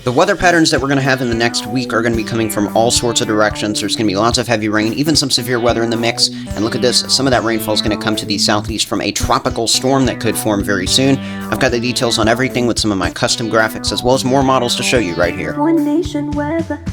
The weather patterns that we're going to have in the next week are going to be coming from all sorts of directions. There's going to be lots of heavy rain, even some severe weather in the mix. And look at this, some of that rainfall is going to come to the southeast from a tropical storm that could form very soon. I've got the details on everything with some of my custom graphics, as well as more models to show you right here. One Nation Weather.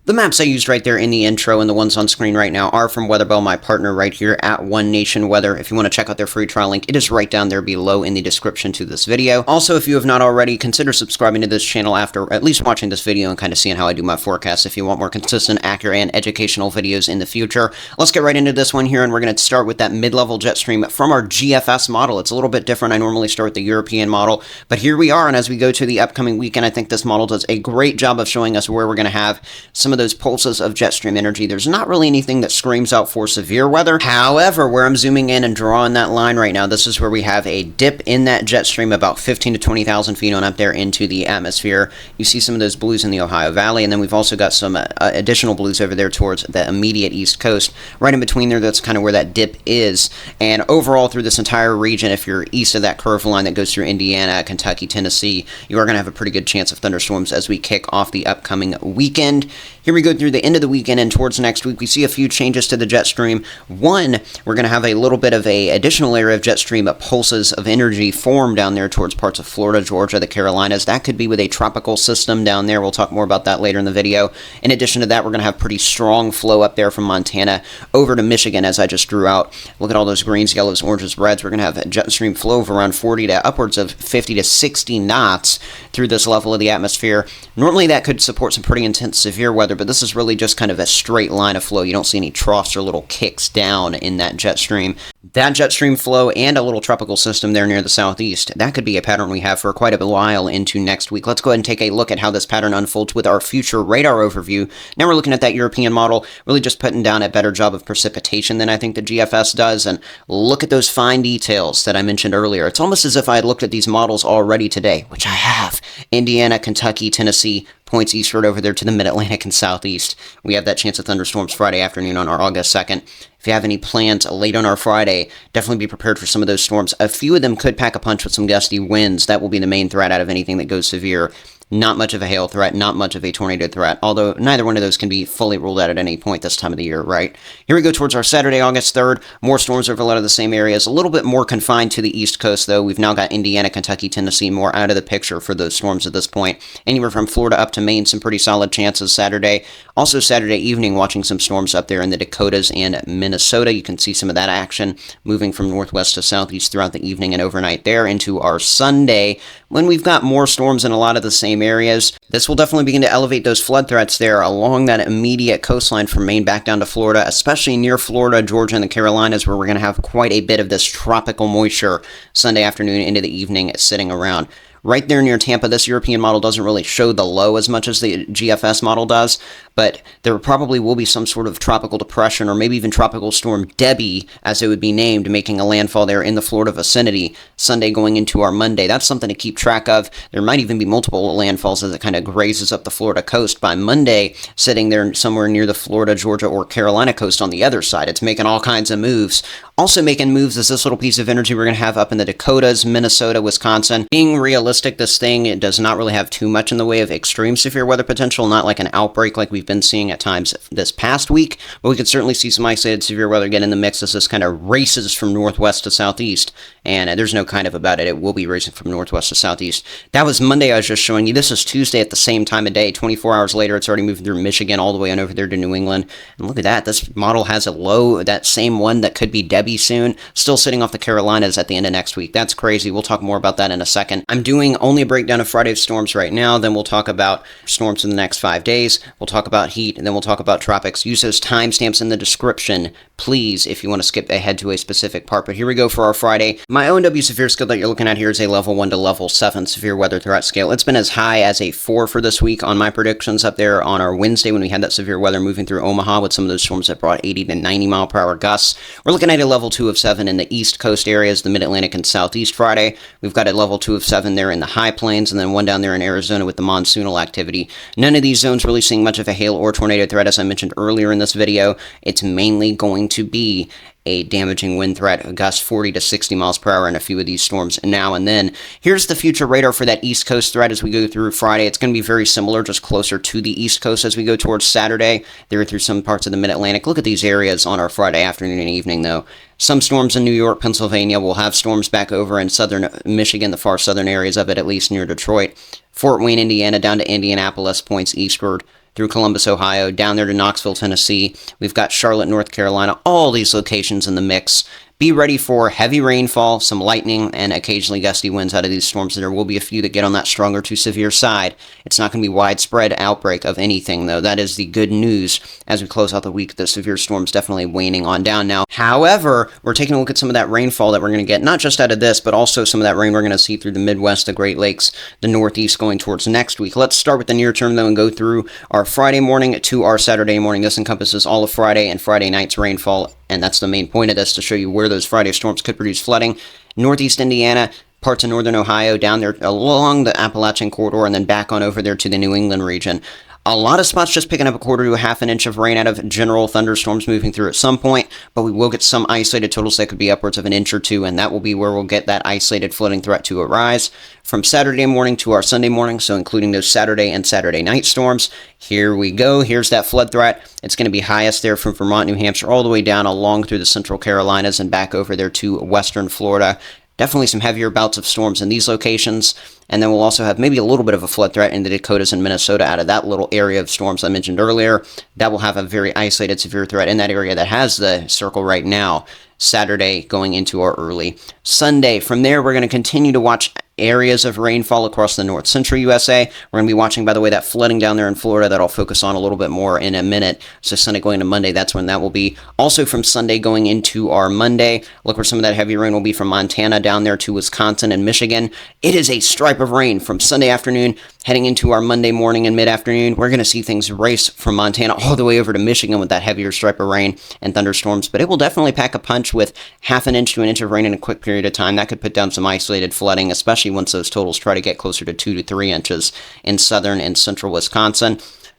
The maps I used right there in the intro and the ones on screen right now are from WeatherBell, my partner right here at One Nation Weather. If you want to check out their free trial link, it is right down there below in the description to this video. Also, if you have not already, consider subscribing to this channel after at least watching this video and kind of seeing how I do my forecasts if you want more consistent, accurate, and educational videos in the future. Let's get right into this one here, and we're going to start with that mid-level jet stream from our GFS model. It's a little bit different. I normally start with the European model, but here we are, and as we go to the upcoming weekend, I think this model does a great job of showing us where we're going to have some of those pulses of jet stream energy. There's not really anything that screams out for severe weather. However, where I'm zooming in and drawing that line right now, this is where we have a dip in that jet stream about 15 to 20,000 feet on up there into the atmosphere. You see some of those blues in the Ohio Valley, and then we've also got some additional blues over there towards the immediate east coast. Right in between there, that's kind of where that dip is. And overall through this entire region, if you're east of that curve line that goes through Indiana, Kentucky, Tennessee, you are going to have a pretty good chance of thunderstorms as we kick off the upcoming weekend. Here we go through the end of the weekend and towards next week. We see a few changes to the jet stream. One, we're going to have a little bit of a additional area of jet stream pulses of energy form down there towards parts of Florida, Georgia, the Carolinas. That could be with a tropical system down there. We'll talk more about that later in the video. In addition to that, we're going to have pretty strong flow up there from Montana over to Michigan, as I just drew out. Look at all those greens, yellows, oranges, reds. We're going to have a jet stream flow of around 40 to upwards of 50 to 60 knots through this level of the atmosphere. Normally that could support some pretty intense severe weather, but this is really just kind of a straight line of flow. You don't see any troughs or little kicks down in that jet stream. That jet stream flow and a little tropical system there near the southeast, that could be a pattern we have for quite a while into next week. Let's go ahead and take a look at how this pattern unfolds with our future radar overview. Now we're looking at that European model, really just putting down a better job of precipitation than I think the GFS does, and look at those fine details that I mentioned earlier. It's almost as if I had looked at these models already today, which I have. Indiana, Kentucky, Tennessee, points eastward over there to the mid-Atlantic and southeast. We have that chance of thunderstorms Friday afternoon on our August 2nd. If you have any plans late on our Friday, definitely be prepared for some of those storms. A few of them could pack a punch with some gusty winds. That will be the main threat out of anything that goes severe. Not much of a hail threat, not much of a tornado threat, although neither one of those can be fully ruled out at any point this time of the year, right? Here we go towards our Saturday, August 3rd. More storms over a lot of the same areas. A little bit more confined to the East Coast, though. We've now got Indiana, Kentucky, Tennessee more out of the picture for those storms at this point. Anywhere from Florida up to Maine, some pretty solid chances Saturday. Also Saturday evening, watching some storms up there in the Dakotas and Minnesota. You can see some of that action moving from northwest to southeast throughout the evening and overnight there into our Sunday, when we've got more storms in a lot of the same areas. This will definitely begin to elevate those flood threats there along that immediate coastline from Maine back down to Florida, especially near Florida, Georgia, and the Carolinas, where we're going to have quite a bit of this tropical moisture Sunday afternoon into the evening sitting around. Right there near Tampa, this European model doesn't really show the low as much as the GFS model does, but there probably will be some sort of tropical depression or maybe even tropical storm Debbie, as it would be named, making a landfall there in the Florida vicinity Sunday going into our Monday. That's something to keep track of. There might even be multiple landfalls as it kind of grazes up the Florida coast by Monday, sitting there somewhere near the Florida, Georgia, or Carolina coast on the other side. It's making all kinds of moves. Also making moves is this little piece of energy we're going to have up in the Dakotas, Minnesota, Wisconsin. Being realistic, this thing, it does not really have too much in the way of extreme severe weather potential, not like an outbreak like we've been seeing at times this past week, but we could certainly see some isolated severe weather get in the mix as this kind of races from northwest to southeast, and there's no kind of about it. It will be racing from northwest to southeast. That was Monday I was just showing you. This is Tuesday at the same time of day. 24 hours later, it's already moving through Michigan all the way on over there to New England, and look at that. This model has a low, that same one that could be Debbie soon, still sitting off the Carolinas at the end of next week. That's crazy. We'll talk more about that in a second. I'm doing only a breakdown of Friday's storms right now, then we'll talk about storms in the next 5 days, we'll talk about heat, and then we'll talk about tropics. Use those timestamps in the description, please, if you want to skip ahead to a specific part. But here we go for our Friday. My ONW severe scale that you're looking at here is a level 1 to level 7 severe weather threat scale. It's been as high as a 4 for this week on my predictions up there on our Wednesday when we had that severe weather moving through Omaha with some of those storms that brought 80 to 90 mile per hour gusts. We're looking at a level 2 of 7 in the East Coast areas, the Mid-Atlantic and Southeast Friday. We've got a level 2 of 7 there in the high plains, and then one down there in Arizona with the monsoonal activity. None of these zones really seeing much of a hail hail or tornado threat, as I mentioned earlier in this video. It's mainly going to be a damaging wind threat, a gust 40 to 60 miles per hour in a few of these storms now and then. Here's the future radar for that East Coast threat as we go through Friday. It's going to be very similar, just closer to the East Coast as we go towards Saturday. They're through some parts of the Mid-Atlantic. Look at these areas on our Friday afternoon and evening, though. Some storms in New York, Pennsylvania. We'll have storms back over in southern Michigan, the far southern areas of it, at least near Detroit. Fort Wayne, Indiana, down to Indianapolis, points eastward through Columbus, Ohio, down there to Knoxville, Tennessee. We've got Charlotte, North Carolina, all these locations in the mix. Be ready for heavy rainfall, some lightning, and occasionally gusty winds out of these storms. There will be a few that get on that stronger to severe side. It's not going to be widespread outbreak of anything, though. That is the good news as we close out the week. The severe storms definitely waning on down now. However, we're taking a look at some of that rainfall that we're going to get, not just out of this, but also some of that rain we're going to see through the Midwest, the Great Lakes, the Northeast going towards next week. Let's start with the near term, though, and go through our Friday morning to our Saturday morning. This encompasses all of Friday and Friday night's rainfall, and that's the main point of this, to show you where those Friday storms could produce flooding. Northeast Indiana, parts of northern Ohio, down there along the Appalachian corridor, and then back on over there to the New England region. A lot of spots just picking up a quarter to a half an inch of rain out of general thunderstorms moving through at some point, but we will get some isolated totals that could be upwards of an inch or two, and that will be where we'll get that isolated flooding threat to arise. From Saturday morning to our Sunday morning, so including those Saturday and Saturday night storms, here we go. Here's that flood threat. It's going to be highest there from Vermont, New Hampshire, all the way down along through the central Carolinas and back over there to western Florida. Definitely some heavier bouts of storms in these locations. And then we'll also have maybe a little bit of a flood threat in the Dakotas and Minnesota out of that little area of storms I mentioned earlier. That will have a very isolated severe threat in that area that has the circle right now. Saturday going into our early Sunday. From there, we're going to continue to watch areas of rainfall across the north central USA. We're going to be watching, by the way, that flooding down there in Florida that I'll focus on a little bit more in a minute. So Sunday going to Monday, that's when that will be. Also from Sunday going into our Monday, look where some of that heavy rain will be from Montana down there to Wisconsin and Michigan. It is a stripe of rain from Sunday afternoon heading into our Monday morning and mid-afternoon. We're going to see things race from Montana all the way over to Michigan with that heavier stripe of rain and thunderstorms, but it will definitely pack a punch with half an inch to an inch of rain in a quick period of time. That could put down some isolated flooding, especially once those totals try to get closer to 2 to 3 inches in southern and central Wisconsin.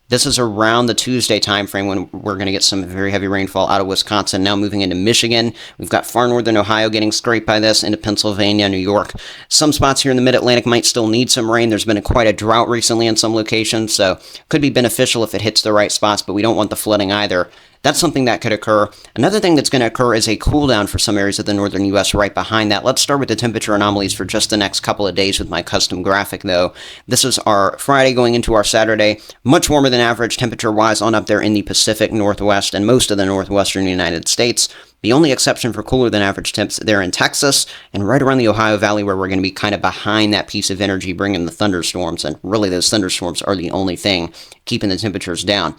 This is around the Tuesday timeframe when we're going to get some very heavy rainfall out of Wisconsin. Now moving into Michigan, we've got far northern Ohio getting scraped by this, into Pennsylvania, New York. Some spots here in the Mid-Atlantic might still need some rain. There's been quite a drought recently in some locations, so could be beneficial if it hits the right spots, but we don't want the flooding either. That's something that could occur. Another thing that's going to occur is a cool down for some areas of the northern U.S. right behind that. Let's start with the temperature anomalies for just the next couple of days with my custom graphic, though. This is our Friday going into our Saturday. Much warmer than average temperature-wise on up there in the Pacific Northwest and most of the northwestern United States. The only exception for cooler than average temps there in Texas and right around the Ohio Valley, where we're going to be kind of behind that piece of energy bringing the thunderstorms. And really, those thunderstorms are the only thing keeping the temperatures down.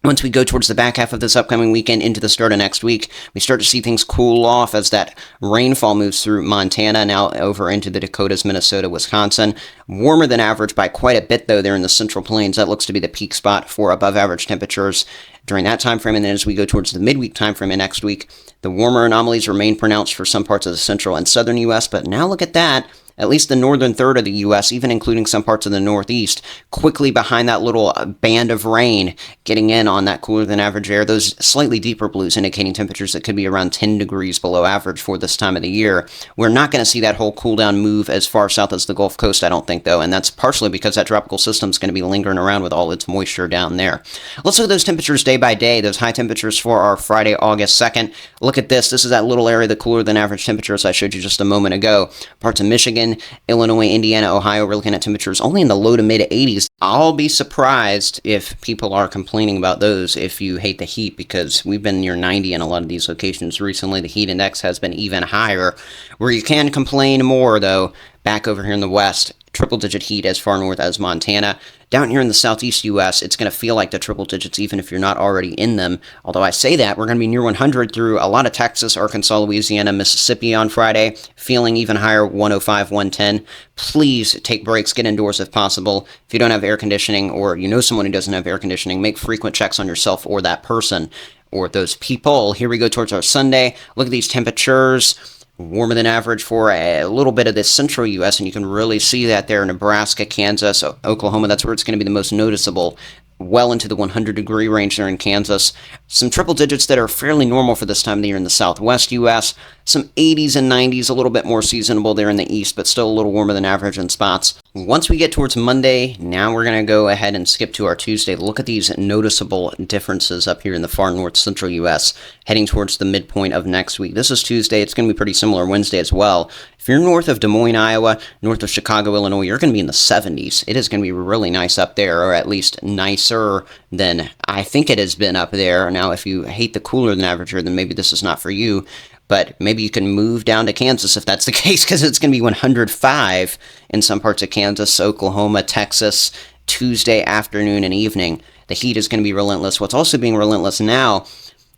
Once we go towards the back half of this upcoming weekend into the start of next week, we start to see things cool off as that rainfall moves through Montana, now over into the Dakotas, Minnesota, Wisconsin. Warmer than average by quite a bit, though, there in the Central Plains. That looks to be the peak spot for above average temperatures during that time frame. And then as we go towards the midweek time frame in next week, the warmer anomalies remain pronounced for some parts of the central and southern U.S. But now look at that. At least the northern third of the U.S., even including some parts of the Northeast, quickly behind that little band of rain getting in on that cooler than average air. Those slightly deeper blues indicating temperatures that could be around 10 degrees below average for this time of the year. We're not going to see that whole cool down move as far south as the Gulf Coast, I don't think, though, and that's partially because that tropical system is going to be lingering around with all its moisture down there. Let's look at those temperatures day by day, those high temperatures for our Friday, August 2nd. Look at this. This is that little area, the cooler than average temperatures I showed you just a moment ago. Parts of Michigan, Illinois, Indiana, Ohio, we're looking at temperatures only in the low to mid 80s. I'll be surprised if people are complaining about those if you hate the heat, because we've been near 90 in a lot of these locations recently. The heat index has been even higher. Where you can complain more, though, back over here in the west, triple-digit heat as far north as Montana. Down here in the southeast U.S., it's going to feel like the triple digits even if you're not already in them. Although I say that, we're going to be near 100 through a lot of Texas, Arkansas, Louisiana, Mississippi on Friday, feeling even higher, 105, 110. Please take breaks, get indoors if possible. If you don't have air conditioning or you know someone who doesn't have air conditioning, make frequent checks on yourself or that person or those people. Here we go towards our Sunday. Look at these temperatures. Warmer than average for a little bit of the central U.S., and you can really see that there in Nebraska, Kansas, Oklahoma. That's where it's going to be the most noticeable. well into the 100-degree range there in Kansas. Some triple digits that are fairly normal for this time of the year in the southwest U.S. Some 80s and 90s, a little bit more seasonable there in the east, but still a little warmer than average in spots. Once we get towards Monday, now we're going to go ahead and skip to our Tuesday. Look at these noticeable differences up here in the far north central U.S., heading towards the midpoint of next week. This is Tuesday. It's going to be pretty similar Wednesday as well. If you're north of Des Moines, Iowa, north of Chicago, Illinois, you're going to be in the 70s. It is going to be really nice up there, or at least nicer than I think it has been up there. Now, if you hate the cooler than average here, then maybe this is not for you. But maybe you can move down to Kansas if that's the case, because it's going to be 105 in some parts of Kansas, Oklahoma, Texas, Tuesday afternoon and evening. The heat is going to be relentless. What's also being relentless now,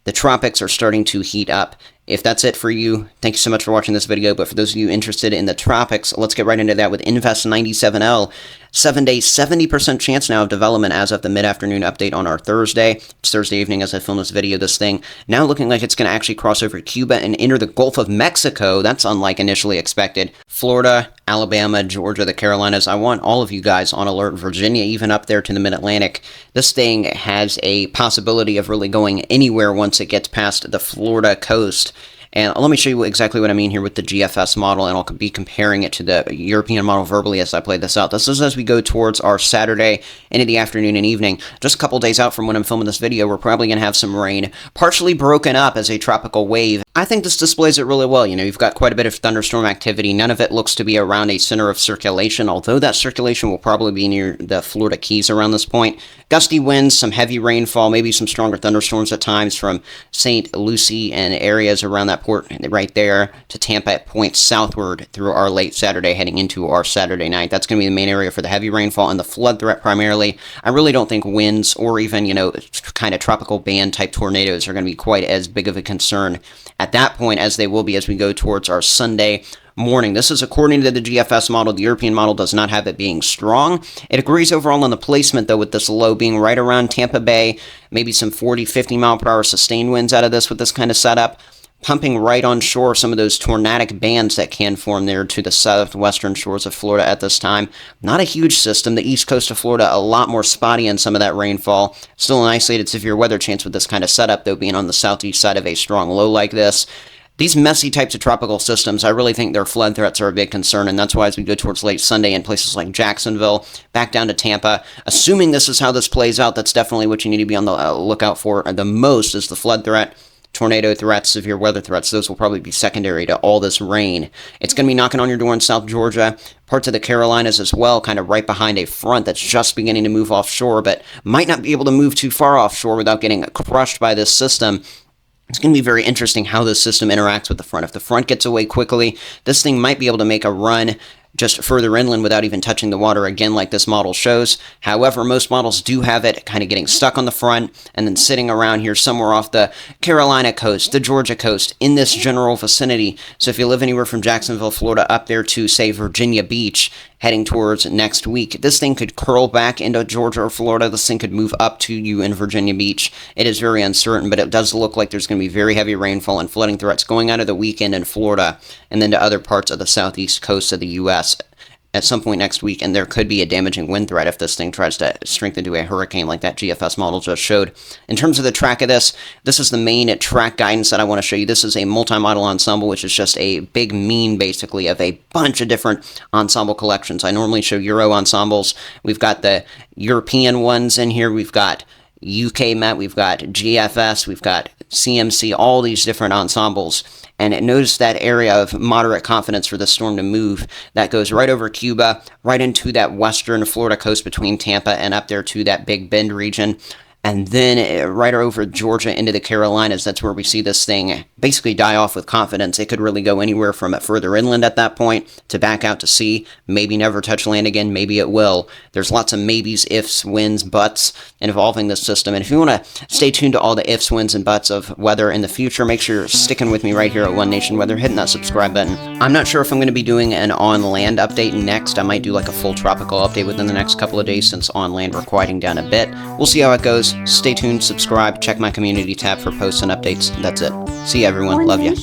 the tropics are starting to heat up. If that's it for you, thank you so much for watching this video. But for those of you interested in the tropics, let's get right into that with Invest 97L. 7 days, 70% chance now of development as of the mid-afternoon update on our Thursday. It's Thursday evening as I film this video. This thing now looking like it's going to actually cross over Cuba and enter the Gulf of Mexico. That's unlike initially expected. Florida, Alabama, Georgia, the Carolinas. I want all of you guys on alert. Virginia, even up there to the mid-Atlantic. This thing has a possibility of really going anywhere once it gets past the Florida coast. And let me show you exactly what I mean here with the GFS model, and I'll be comparing it to the European model verbally as I play this out. This is as we go towards our Saturday into the afternoon and evening. Just a couple days out from when I'm filming this video, we're probably going to have some rain, partially broken up as a tropical wave. I think this displays it really well. You know, you've got quite a bit of thunderstorm activity. None of it looks to be around a center of circulation, although that circulation will probably be near the Florida Keys around this point. Gusty winds, some heavy rainfall, maybe some stronger thunderstorms at times from St. Lucie and areas around that port right there to Tampa at points southward through our late Saturday heading into our Saturday night. That's going to be the main area for the heavy rainfall and the flood threat primarily. I really don't think winds or even, kind of tropical band type tornadoes are going to be quite as big of a concern at that point as they will be as we go towards our Sunday morning. This is according to the GFS model. The European model does not have it being strong. It agrees overall on the placement, though, with this low being right around Tampa Bay, maybe some 40, 50 mile per hour sustained winds out of this with this kind of setup, pumping right on shore some of those tornadic bands that can form there to the southwestern shores of Florida at this time. Not a huge system. The east coast of Florida, a lot more spotty in some of that rainfall. Still an isolated severe weather chance with this kind of setup, though, being on the southeast side of a strong low like this. These messy types of tropical systems, I really think their flood threats are a big concern, and that's why as we go towards late Sunday in places like Jacksonville, back down to Tampa, assuming this is how this plays out, that's definitely what you need to be on the lookout for the most is the flood threat. Tornado threats, severe weather threats, those will probably be secondary to all this rain. It's going to be knocking on your door in South Georgia, parts of the Carolinas as well, kind of right behind a front that's just beginning to move offshore, but might not be able to move too far offshore without getting crushed by this system. It's going to be very interesting how this system interacts with the front. If the front gets away quickly, this thing might be able to make a run just further inland without even touching the water again like this model shows. However, most models do have it kind of getting stuck on the front and then sitting around here somewhere off the Carolina coast, the Georgia coast, in this general vicinity. So if you live anywhere from Jacksonville, Florida, up there to, say, Virginia Beach, heading towards next week, this thing could curl back into Georgia or Florida. This thing could move up to you in Virginia Beach. It is very uncertain, but it does look like there's going to be very heavy rainfall and flooding threats going out of the weekend in Florida and then to other parts of the southeast coast of the U.S. at some point next week, and there could be a damaging wind threat if this thing tries to strengthen to a hurricane like that GFS model just showed. In terms of the track of this is the main track guidance that I want to show you. This is a multi-model ensemble, which is just a big mean, basically, of a bunch of different ensemble collections. I normally show Euro ensembles. We've got the European ones in here. We've got UK Met, we've got GFS, we've got CMC, all these different ensembles. And notice that area of moderate confidence for the storm to move. That goes right over Cuba, right into that western Florida coast between Tampa and up there to that Big Bend region. And then right over Georgia into the Carolinas, that's where we see this thing basically die off with confidence. It could really go anywhere from further inland at that point to back out to sea, maybe never touch land again, maybe it will. There's lots of maybes, ifs, wins, buts involving this system. And if you want to stay tuned to all the ifs, wins, and buts of weather in the future, make sure you're sticking with me right here at One Nation Weather, hitting that subscribe button. I'm not sure if I'm going to be doing an on-land update next. I might do like a full tropical update within the next couple of days since on-land we're quieting down a bit. We'll see how it goes. Stay tuned, subscribe, check my community tab for posts and updates. That's it. See you, everyone. Love you.